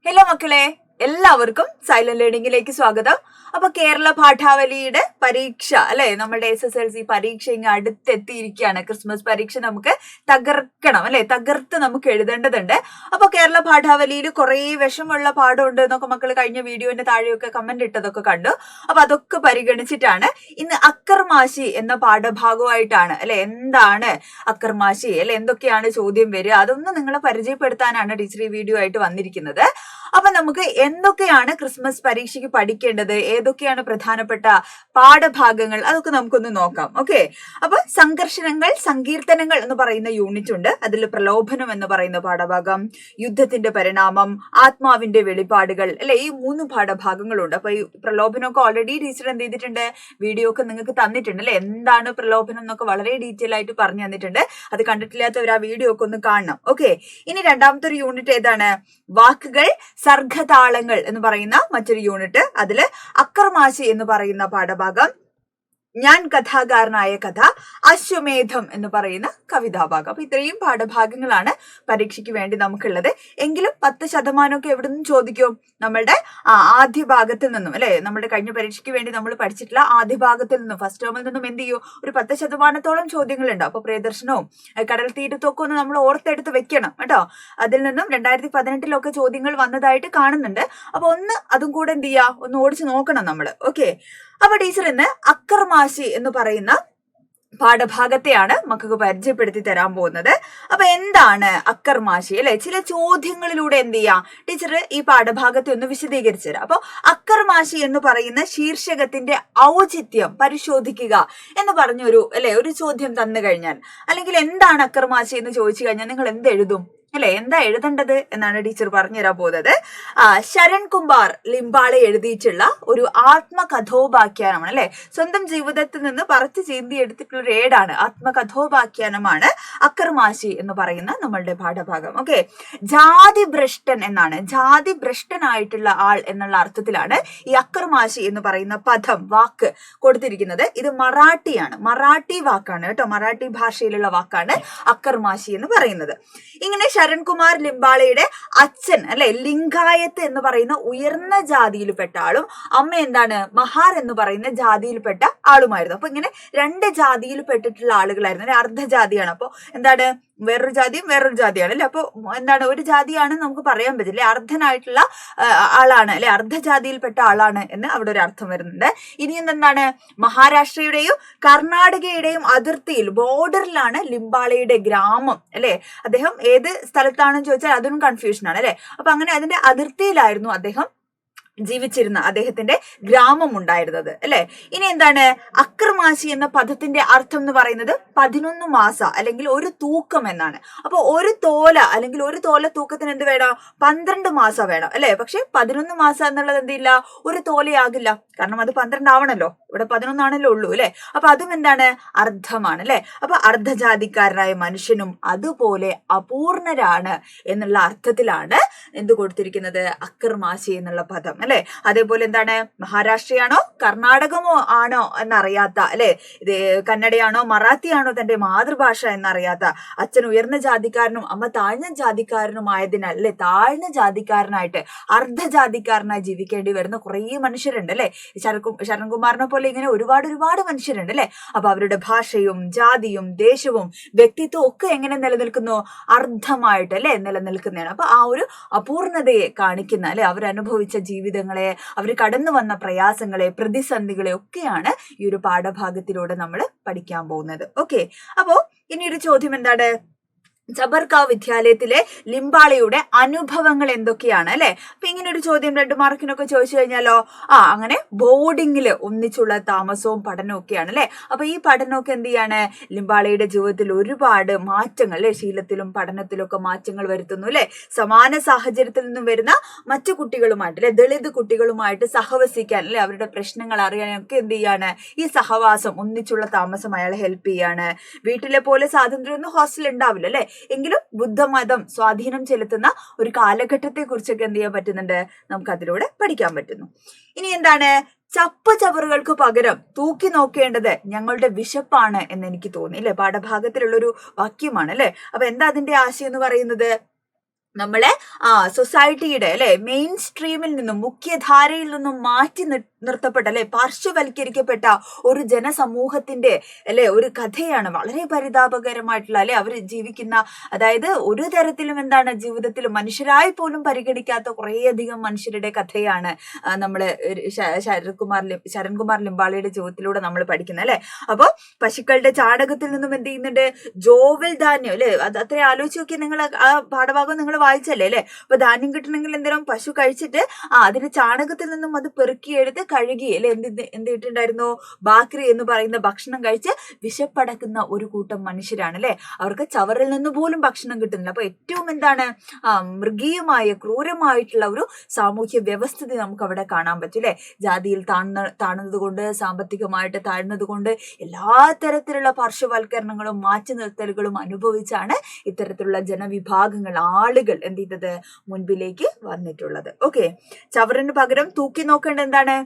Hello മക്കളെ, എല്ലാവർക്കും silent ലേണിംഗിലേക്ക് സ്വാഗതം. അപ്പൊ കേരള പാഠാവലിയുടെ പരീക്ഷ അല്ലെ, നമ്മുടെ SSLC പരീക്ഷ ഇങ്ങ് അടുത്തെത്തിയിരിക്കുകയാണ്. ക്രിസ്മസ് പരീക്ഷ നമുക്ക് തകർക്കണം അല്ലെ, തകർത്ത് നമുക്ക് എഴുതേണ്ടതുണ്ട്. അപ്പൊ കേരള പാഠാവലിയിൽ കുറെ വിഷമുള്ള പാഠമുണ്ട് എന്നൊക്കെ മക്കൾ കഴിഞ്ഞ വീഡിയോന്റെ താഴെയൊക്കെ കമന്റ് ഇട്ടതൊക്കെ കണ്ടു. അപ്പൊ അതൊക്കെ പരിഗണിച്ചിട്ടാണ് ഇന്ന് അക്കർമാശി എന്ന പാഠഭാഗമായിട്ടാണ് അല്ലെ, എന്താണ് അക്കർമാശി അല്ലെ, എന്തൊക്കെയാണ് ചോദ്യം വരിക, അതൊന്നും നിങ്ങളെ പരിചയപ്പെടുത്താനാണ് ടീച്ചർ ഈ വീഡിയോ ആയിട്ട് വന്നിരിക്കുന്നത്. അപ്പൊ നമുക്ക് എന്തൊക്കെയാണ് ക്രിസ്മസ് പരീക്ഷയ്ക്ക് പഠിക്കേണ്ടത്, ഏതൊക്കെയാണ് പ്രധാനപ്പെട്ട പാഠഭാഗങ്ങൾ, അതൊക്കെ നമുക്കൊന്ന് നോക്കാം. ഓക്കെ, അപ്പൊ സംഘർഷണങ്ങൾ, സങ്കീർത്തനങ്ങൾ എന്ന് പറയുന്ന യൂണിറ്റ് ഉണ്ട്. അതിൽ പ്രലോഭനം എന്ന് പറയുന്ന പാഠഭാഗം, യുദ്ധത്തിന്റെ പരിണാമം, ആത്മാവിന്റെ വെളിപ്പാടുകൾ അല്ലെ, ഈ 3 പാഠഭാഗങ്ങളുണ്ട്. അപ്പൊ ഈ പ്രലോഭനമൊക്കെ ഓൾറെഡി ടീച്ചർ എന്ത് ചെയ്തിട്ടുണ്ട്, വീഡിയോ ഒക്കെ നിങ്ങൾക്ക് തന്നിട്ടുണ്ട് അല്ലെ, എന്താണ് പ്രലോഭനം എന്നൊക്കെ വളരെ ഡീറ്റെയിൽ ആയിട്ട് പറഞ്ഞു തന്നിട്ടുണ്ട്. അത് കണ്ടിട്ടില്ലാത്തവർ ആ വീഡിയോ ഒക്കെ ഒന്ന് കാണണം. ഓക്കെ, ഇനി രണ്ടാമത്തെ ഒരു യൂണിറ്റ് ഏതാണ്, വാക്കുകൾ, സർഗതാളങ്ങൾ എന്ന് പറയുന്ന മറ്റൊരു യൂണിറ്റ്. അതില് അക്കർമാശി എന്ന് പറയുന്ന പാഠഭാഗം, ഞാൻ കഥാകാരനായ കഥ, അശ്വമേധം എന്ന് പറയുന്ന കവിതാഭാഗം. അപ്പൊ ഇത്രയും പാഠഭാഗങ്ങളാണ് പരീക്ഷയ്ക്ക് വേണ്ടി നമുക്കുള്ളത്. എങ്കിലും 10% എവിടെ നിന്നും ചോദിക്കും, നമ്മളുടെ ആദ്യ ഭാഗത്തിൽ നിന്നും അല്ലെ, നമ്മുടെ കഴിഞ്ഞ പരീക്ഷയ്ക്ക് വേണ്ടി നമ്മൾ പഠിച്ചിട്ടുള്ള ആദ്യ ഭാഗത്തിൽ നിന്നും, ഫസ്റ്റ് ടേമിൽ നിന്നും എന്ത് ചെയ്യും, ഒരു 10% ചോദ്യങ്ങളുണ്ട്. അപ്പൊ പ്രിയദർശനവും കടൽ തീരത്തും ഒക്കെ ഒന്ന് നമ്മൾ ഓർത്തെടുത്ത് വെക്കണം കേട്ടോ. അതിൽ നിന്നും 2018 ചോദ്യങ്ങൾ വന്നതായിട്ട് കാണുന്നുണ്ട്. അപ്പൊ അതും കൂടെ എന്ത് ചെയ്യാ, ഒന്ന് ഓടിച്ചു നോക്കണം നമ്മൾ. ഓക്കെ, അപ്പൊ ടീച്ചർ ഇന്ന് അക്കർമാശി എന്ന് പറയുന്ന പാഠഭാഗത്തെയാണ് മക്കൾക്ക് പരിചയപ്പെടുത്തി തരാൻ പോകുന്നത്. അപ്പൊ എന്താണ് അക്കർമാശി അല്ലെ, ചില ചോദ്യങ്ങളിലൂടെ എന്ത് ചെയ്യാം, ടീച്ചർ ഈ പാഠഭാഗത്തെ ഒന്ന് വിശദീകരിച്ചു തരാം. അപ്പൊ അക്കർമാശി എന്ന് പറയുന്ന ശീർഷകത്തിന്റെ ഔചിത്യം പരിശോധിക്കുക എന്ന് പറഞ്ഞൊരു ഒരു ചോദ്യം തന്നു കഴിഞ്ഞാൽ, അല്ലെങ്കിൽ എന്താണ് അക്കർമാശി എന്ന് ചോദിച്ചു കഴിഞ്ഞാൽ നിങ്ങൾ എന്ത് എഴുതും അല്ലെ, എന്താ എഴുതേണ്ടത് എന്നാണ് ടീച്ചർ പറഞ്ഞു തരാൻ പോകുന്നത്. ശരൺ കുമാർ ലിംബാളെ എഴുതിയിട്ടുള്ള ഒരു ആത്മകഥോപാഖ്യാനമാണ് അല്ലെ, സ്വന്തം ജീവിതത്തിൽ നിന്ന് പറിച്ചു ചീന്തി എടുത്തിട്ടുള്ള ഒരു ഏടാണ്, ആത്മകഥോപാഖ്യാനമാണ് അക്കർമാശി എന്ന് പറയുന്ന നമ്മളുടെ പാഠഭാഗം. ഓക്കെ, ജാതി ഭ്രഷ്ടൻ എന്നാണ്, ജാതി ഭ്രഷ്ടനായിട്ടുള്ള ആൾ എന്നുള്ള അർത്ഥത്തിലാണ് ഈ അക്കർമാശി എന്ന് പറയുന്ന പദം, വാക്ക് കൊടുത്തിരിക്കുന്നത്. ഇത് മറാഠിയാണ്, മറാഠി വാക്കാണ് കേട്ടോ, മറാഠി ഭാഷയിലുള്ള വാക്കാണ് അക്കർമാശി എന്ന് പറയുന്നത്. ഇങ്ങനെ ശരൺകുമാർ ലിംബാളയുടെ അച്ഛൻ അല്ലെ, ലിംഗായത്ത് എന്ന് പറയുന്ന ഉയർന്ന ജാതിയിൽപ്പെട്ട ആളും അമ്മ എന്താണ്, മഹാർ എന്ന് പറയുന്ന ജാതിയിൽപ്പെട്ട ആളുമായിരുന്നു. അപ്പൊ ഇങ്ങനെ 2 ജാതിയിൽ പെട്ടിട്ടുള്ള ആളുകളായിരുന്നു അല്ലെ, അർദ്ധജാതിയാണ്. അപ്പൊ എന്താണ്, വേറൊരു ജാതിയും വേറൊരു ജാതിയാണ് അല്ലെ. അപ്പൊ എന്താണ്, ഒരു ജാതിയാണെന്ന് നമുക്ക് പറയാൻ പറ്റില്ല, അർദ്ധനായിട്ടുള്ള ആളാണ് അല്ലെ, അർദ്ധജാതിയിൽപ്പെട്ട ആളാണ് എന്ന് അവിടെ ഒരു അർത്ഥം വരുന്നുണ്ട്. ഇനി എന്താണ്, മഹാരാഷ്ട്രയുടെയും കർണാടകയുടെയും അതിർത്തിയിൽ, ബോർഡറിലാണ് ലിംബാളയുടെ ഗ്രാമം അല്ലെ. അദ്ദേഹം ഏത് സ്ഥലത്താണെന്ന് ചോദിച്ചാൽ അതിനും കൺഫ്യൂഷൻ ആണ് അല്ലെ. അപ്പൊ അങ്ങനെ അതിന്റെ അതിർത്തിയിലായിരുന്നു അദ്ദേഹം ജീവിച്ചിരുന്ന, അദ്ദേഹത്തിന്റെ ഗ്രാമം ഉണ്ടായിരുന്നത് അല്ലെ. ഇനി എന്താണ്, അക്കർമാശി എന്ന പദത്തിന്റെ അർത്ഥം എന്ന് പറയുന്നത് 11 മാസ അല്ലെങ്കിൽ ഒരു തൂക്കം എന്നാണ്. അപ്പൊ ഒരു തോല അല്ലെങ്കിൽ ഒരു തോല തൂക്കത്തിന് എന്ത് വേണം, 12 മാസം വേണം അല്ലെ. പക്ഷെ 11 മാസം എന്നുള്ളത് എന്തില്ല, ഒരു തോലയാകില്ല, കാരണം അത് 12 ആവണല്ലോ, ഇവിടെ 11 ആണല്ലോ ഉള്ളൂ അല്ലെ. അപ്പൊ അതും എന്താണ്, അർദ്ധമാണ് അല്ലെ. അപ്പൊ അർദ്ധജാതിക്കാരനായ മനുഷ്യനും അതുപോലെ അപൂർണരാണ് എന്നുള്ള അർത്ഥത്തിലാണ് എന്ത് കൊടുത്തിരിക്കുന്നത്, അക്കർമാശി എന്നുള്ള പദം അല്ലെ. അതേപോലെ എന്താണ്, മഹാരാഷ്ട്രയാണോ കർണാടകമോ ആണോ എന്നറിയാത്ത അല്ലെ, ഇത് കന്നഡയാണോ മറാത്തിയാണോ തന്റെ മാതൃഭാഷ എന്നറിയാത്ത, അച്ഛൻ ഉയർന്ന ജാതിക്കാരനും അമ്മ താഴ്ന്ന ജാതിക്കാരനുമായതിനാൽ അല്ലെ, താഴ്ന്ന ജാതിക്കാരനായിട്ട് അർദ്ധജാതിക്കാരനായി ജീവിക്കേണ്ടി വരുന്ന കുറേ മനുഷ്യരുണ്ട് അല്ലെ. ശരൺകുമാറിനെ പോലെ ഇങ്ങനെ ഒരുപാട് മനുഷ്യരുണ്ട് അല്ലെ. അപ്പൊ അവരുടെ ഭാഷയും ജാതിയും ദേശവും വ്യക്തിത്വവും ഒക്കെ എങ്ങനെ നിലനിൽക്കുന്നു, അർദ്ധമായിട്ട് അല്ലെ നിലനിൽക്കുന്നതാണ്. അപ്പൊ ആ ഒരു അപൂർണതയെ കാണിക്കുന്ന അല്ലെ, അവരനുഭവിച്ച ജീവിതങ്ങളെ, അവർ കടന്നു വന്ന പ്രയാസങ്ങളെ, പ്രതിസന്ധികളെ ഒക്കെയാണ് ഈ ഒരു പാഠഭാഗത്തിലൂടെ നമ്മൾ പഠിക്കാൻ പോകുന്നത്. ഓക്കെ, അപ്പോ ഇനി ഒരു ചോദ്യം എന്താണ്, ചബർകാവ് വിദ്യാലയത്തിലെ ലിംബാളയുടെ അനുഭവങ്ങൾ എന്തൊക്കെയാണ് അല്ലെ. അപ്പൊ ഇങ്ങനെ ഒരു ചോദ്യം 2 മാർക്കിനൊക്കെ ചോദിച്ചു കഴിഞ്ഞാലോ, അങ്ങനെ ബോർഡിങ്ങില് ഒന്നിച്ചുള്ള താമസവും പഠനവും ഒക്കെയാണ് അല്ലെ. അപ്പൊ ഈ പഠനമൊക്കെ എന്ത് ചെയ്യാണ്, ലിംബാളയുടെ ജീവിതത്തിൽ ഒരുപാട് മാറ്റങ്ങൾ അല്ലെ, ശീലത്തിലും പഠനത്തിലും ഒക്കെ മാറ്റങ്ങൾ വരുത്തുന്നു അല്ലെ. സമാന സാഹചര്യത്തിൽ നിന്നും വരുന്ന മറ്റു കുട്ടികളുമായിട്ട് അല്ലെ, ദളിത് കുട്ടികളുമായിട്ട് സഹവസിക്കാൻ അല്ലെ, അവരുടെ പ്രശ്നങ്ങൾ അറിയാനൊക്കെ എന്ത് ചെയ്യാണ്, ഈ സഹവാസം, ഒന്നിച്ചുള്ള താമസം അയാളെ ഹെൽപ്പ് ചെയ്യാണ്. വീട്ടിലെ പോലെ സ്വാതന്ത്ര്യമൊന്നും ഹോസ്റ്റൽ ഉണ്ടാവില്ല അല്ലെ, എങ്കിലും ബുദ്ധമതം സ്വാധീനം ചെലുത്തുന്ന ഒരു കാലഘട്ടത്തെ കുറിച്ചൊക്കെ എന്ത് ചെയ്യാൻ പറ്റുന്നുണ്ട്, നമുക്ക് അതിലൂടെ പഠിക്കാൻ പറ്റുന്നു. ഇനി എന്താണ്, ചപ്പ് ചവറുകൾക്ക് പകരം തൂക്കി നോക്കേണ്ടത് ഞങ്ങളുടെ വിശപ്പാണ് എന്ന് എനിക്ക് തോന്നി അല്ലെ. പാഠഭാഗത്തിലുള്ളൊരു വാക്യമാണ് അല്ലെ. അപ്പൊ എന്താ അതിന്റെ ആശയം എന്ന് പറയുന്നത്, നമ്മളെ സൊസൈറ്റിയുടെ അല്ലെ മെയിൻ സ്ട്രീമിൽ നിന്നും മുഖ്യധാരയിൽ നിന്നും മാറ്റി നിർത്തപ്പെട്ട അല്ലെ പാർശ്വവൽക്കരിക്കപ്പെട്ട ഒരു ജനസമൂഹത്തിന്റെ അല്ലെ ഒരു കഥയാണ്. വളരെ പരിതാപകരമായിട്ടുള്ള അല്ലെ അവർ ജീവിക്കുന്ന, അതായത് ഒരു തരത്തിലും എന്താണ് ജീവിതത്തിൽ മനുഷ്യരായി പോലും പരിഗണിക്കാത്ത കുറേയധികം മനുഷ്യരുടെ കഥയാണ് നമ്മള് ശരൺകുമാർ ലിംബാളയുടെ ജീവിതത്തിലൂടെ നമ്മൾ പഠിക്കുന്നത് അല്ലെ. അപ്പൊ പശുക്കളുടെ ചാണകത്തിൽ നിന്നും എന്ത് ചെയ്യുന്നുണ്ട്, ജോവൽ ധാന്യം അല്ലെ, അത് അത്ര ആലോചിച്ച് നോക്കി. നിങ്ങൾ ആ പാഠഭാഗം നിങ്ങൾ വായിച്ചല്ലേ അല്ലെ. അപ്പൊ ധാന്യം കിട്ടണമെങ്കിൽ എന്തെങ്കിലും പശു കഴിച്ചിട്ട് അതിന്റെ ചാണകത്തിൽ നിന്നും അത് പെറുക്കിയെടുത്ത് കഴുകി അല്ലെ എന്ത് ഇട്ടുണ്ടായിരുന്നു, ബാക്രി എന്ന് പറയുന്ന ഭക്ഷണം കഴിച്ച് വിശപ്പടക്കുന്ന ഒരു കൂട്ടം മനുഷ്യരാണ് അല്ലെ. അവർക്ക് ചവറിൽ നിന്ന് പോലും ഭക്ഷണം കിട്ടുന്നില്ല. അപ്പൊ ഏറ്റവും എന്താണ് മൃഗീയമായ ക്രൂരമായിട്ടുള്ള ഒരു സാമൂഹ്യ വ്യവസ്ഥിതി നമുക്ക് അവിടെ കാണാൻ പറ്റും അല്ലെ. ജാതിയിൽ താഴ്ന്നത് കൊണ്ട്, സാമ്പത്തികമായിട്ട് താഴ്ന്നത് കൊണ്ട്, എല്ലാ തരത്തിലുള്ള പാർശ്വവൽക്കരണങ്ങളും മാറ്റി നിർത്തലുകളും അനുഭവിച്ചാണ് ഇത്തരത്തിലുള്ള ജനവിഭാഗങ്ങൾ, ആളുകൾ എന്ത് ചെയ്തത്, മുൻപിലേക്ക് വന്നിട്ടുള്ളത്. ഓക്കെ, ചവറിന് പകരം തൂക്കി നോക്കേണ്ടത് എന്താണ്,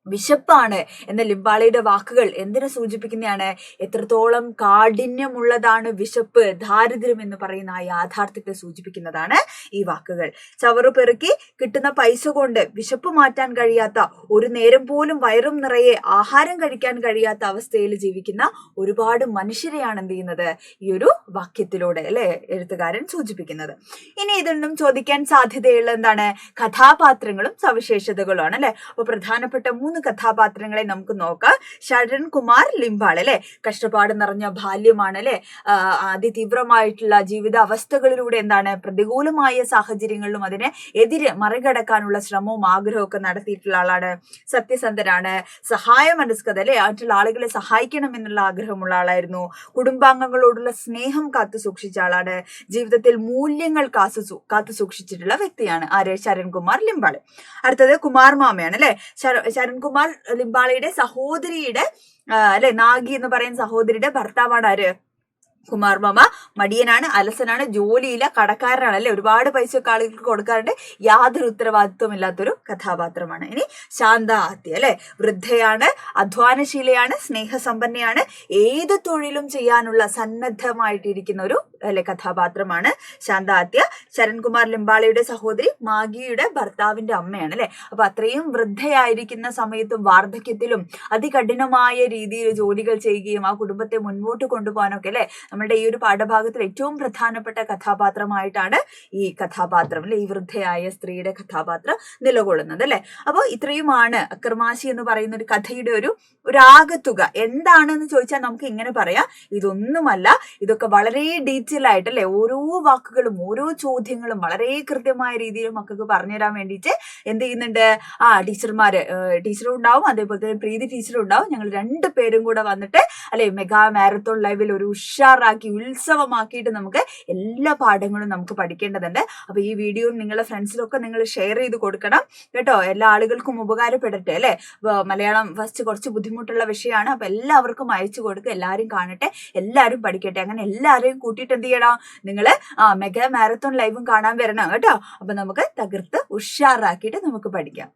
വിശപ്പാണ് എന്ന ലിംബാളയുടെ വാക്കുകൾ എന്തിനെ സൂചിപ്പിക്കുന്നതാണ്, എത്രത്തോളം കാഠിന്യമുള്ളതാണ് വിശപ്പ്, ദാരിദ്ര്യം എന്ന് പറയുന്ന ആ യാഥാർത്ഥ്യത്തെ സൂചിപ്പിക്കുന്നതാണ് ഈ വാക്കുകൾ. ചവറ് പെറുക്കി കിട്ടുന്ന പൈസ കൊണ്ട് വിശപ്പ് മാറ്റാൻ കഴിയാത്ത, ഒരു നേരം പോലും വയറും നിറയെ ആഹാരം കഴിക്കാൻ കഴിയാത്ത അവസ്ഥയിൽ ജീവിക്കുന്ന ഒരുപാട് മനുഷ്യരെയാണ് എന്ത് ചെയ്യുന്നത്, ഈ ഒരു വാക്യത്തിലൂടെ അല്ലെ എഴുത്തുകാരൻ സൂചിപ്പിക്കുന്നത്. ഇനി ഇതൊന്നും ചോദിക്കാൻ സാധ്യതയുള്ള എന്താണ്, കഥാപാത്രങ്ങളും സവിശേഷതകളുമാണ് അല്ലെ. അപ്പൊ പ്രധാനപ്പെട്ട 3 കഥാപാത്രങ്ങളെ നമുക്ക് നോക്കാം. ശരൺകുമാർ ലിംബാൾ അല്ലെ, കഷ്ടപ്പാട് നിറഞ്ഞ ബാല്യമാണ് അല്ലെ, അതിതീവ്രമായിട്ടുള്ള ജീവിത അവസ്ഥകളിലൂടെ എന്താണ്, പ്രതികൂലമായ സാഹചര്യങ്ങളിലും അതിനെ എതിരെ മറികടക്കാനുള്ള ശ്രമവും ആഗ്രഹവും ഒക്കെ നടത്തിയിട്ടുള്ള ആളാണ്. സത്യസന്ധനാണ്, സഹായ മനസ്കത അല്ലെ, മറ്റുള്ള ആളുകളെ സഹായിക്കണം എന്നുള്ള ആഗ്രഹമുള്ള ആളായിരുന്നു. കുടുംബാംഗങ്ങളോടുള്ള സ്നേഹം കാത്തു സൂക്ഷിച്ച ആളാണ്. ജീവിതത്തിൽ മൂല്യങ്ങൾ കാത്തു സൂക്ഷിച്ചിട്ടുള്ള വ്യക്തിയാണ് ആര്, ശരൺകുമാർ ലിംബാൾ. അടുത്തത് കുമാർ മാമയാണ് അല്ലെ. ശരൺകുമാർ ലിംബാളയുടെ സഹോദരിയുടെ അല്ലെ, നാഗി എന്ന് പറയുന്ന സഹോദരിയുടെ ഭർത്താവാണ് ആര്, കുമാർ മാമ. മടിയനാണ്, അലസനാണ്, ജോലിയില്ല, കടക്കാരനാണ് അല്ലെ, ഒരുപാട് പൈസ ഒക്കെ ആളുകൾക്ക് കൊടുക്കാറുണ്ട്, യാതൊരു ഉത്തരവാദിത്വം ഇല്ലാത്തൊരു കഥാപാത്രമാണ്. ഇനി ശാന്ത ആത്യ അല്ലെ, വൃദ്ധയാണ്, അധ്വാനശീലയാണ്, സ്നേഹസമ്പന്നയാണ്, ഏത് തൊഴിലും ചെയ്യാനുള്ള സന്നദ്ധമായിട്ടിരിക്കുന്ന ഒരു അല്ലെ കഥാപാത്രമാണ് ശാന്ത ആത്യ. ശരൺകുമാർ ലിംബാളയുടെ സഹോദരി മാഗിയുടെ ഭർത്താവിന്റെ അമ്മയാണ് അല്ലെ. അപ്പൊ അത്രയും വൃദ്ധയായിരിക്കുന്ന സമയത്തും വാർദ്ധക്യത്തിലും അതികഠിനമായ രീതിയിൽ ജോലികൾ ചെയ്യുകയും ആ കുടുംബത്തെ മുൻപോട്ട് കൊണ്ടുപോകാനൊക്കെ അല്ലെ നമ്മുടെ ഈ ഒരു പാഠഭാഗത്തിൽ ഏറ്റവും പ്രധാനപ്പെട്ട കഥാപാത്രമായിട്ടാണ് ഈ കഥാപാത്രം അല്ലെ, ഈ വൃദ്ധയായ സ്ത്രീയുടെ കഥാപാത്രം നിലകൊള്ളുന്നത് അല്ലെ. അപ്പോൾ ഇത്രയുമാണ് അക്രമാശി എന്ന് പറയുന്ന ഒരു കഥയുടെ ഒരു ആകത്തുക. എന്താണെന്ന് ചോദിച്ചാൽ നമുക്ക് ഇങ്ങനെ പറയാം, ഇതൊന്നുമല്ല, ഇതൊക്കെ വളരെ ഡീറ്റെയിൽ ആയിട്ട് അല്ലെ, ഓരോ വാക്കുകളും ഓരോ ചോദ്യങ്ങളും വളരെ കൃത്യമായ രീതിയിൽ മക്കൾക്ക് പറഞ്ഞുതരാൻ വേണ്ടിയിട്ട് എന്ത് ചെയ്യുന്നുണ്ട്, ടീച്ചറും ഉണ്ടാവും, അതേപോലെ തന്നെ പ്രീതി ടീച്ചറും ഉണ്ടാവും. ഞങ്ങൾ 2 പേരും കൂടെ വന്നിട്ട് അല്ലെ മെഗാ മാരത്തോൺ ലൈവിൽ ഒരു ഉഷാറാക്കി ഉത്സവമാക്കിയിട്ട് നമുക്ക് എല്ലാ പാഠങ്ങളും നമുക്ക് പഠിക്കേണ്ടതുണ്ട്. അപ്പൊ ഈ വീഡിയോ നിങ്ങളുടെ ഫ്രണ്ട്സിലൊക്കെ നിങ്ങൾ ഷെയർ ചെയ്ത് കൊടുക്കണം കേട്ടോ, എല്ലാ ആളുകൾക്കും ഉപകാരപ്പെടട്ടെ അല്ലെ. മലയാളം ഫസ്റ്റ് കുറച്ച് ബുദ്ധിമുട്ടുള്ള വിഷയമാണ്. അപ്പൊ എല്ലാവർക്കും അയച്ചു കൊടുക്കുക, എല്ലാവരും കാണട്ടെ, എല്ലാവരും പഠിക്കട്ടെ. അങ്ങനെ എല്ലാവരെയും കൂട്ടിയിട്ട് എന്ത് ചെയ്യണം, നിങ്ങൾ മെഗാ മാരത്തോൺ ലൈവും കാണാൻ വരണം കേട്ടോ. അപ്പൊ നമുക്ക് തകർത്ത് ഉഷാറാക്കിയിട്ട് നമുക്ക് പഠിക്കാം.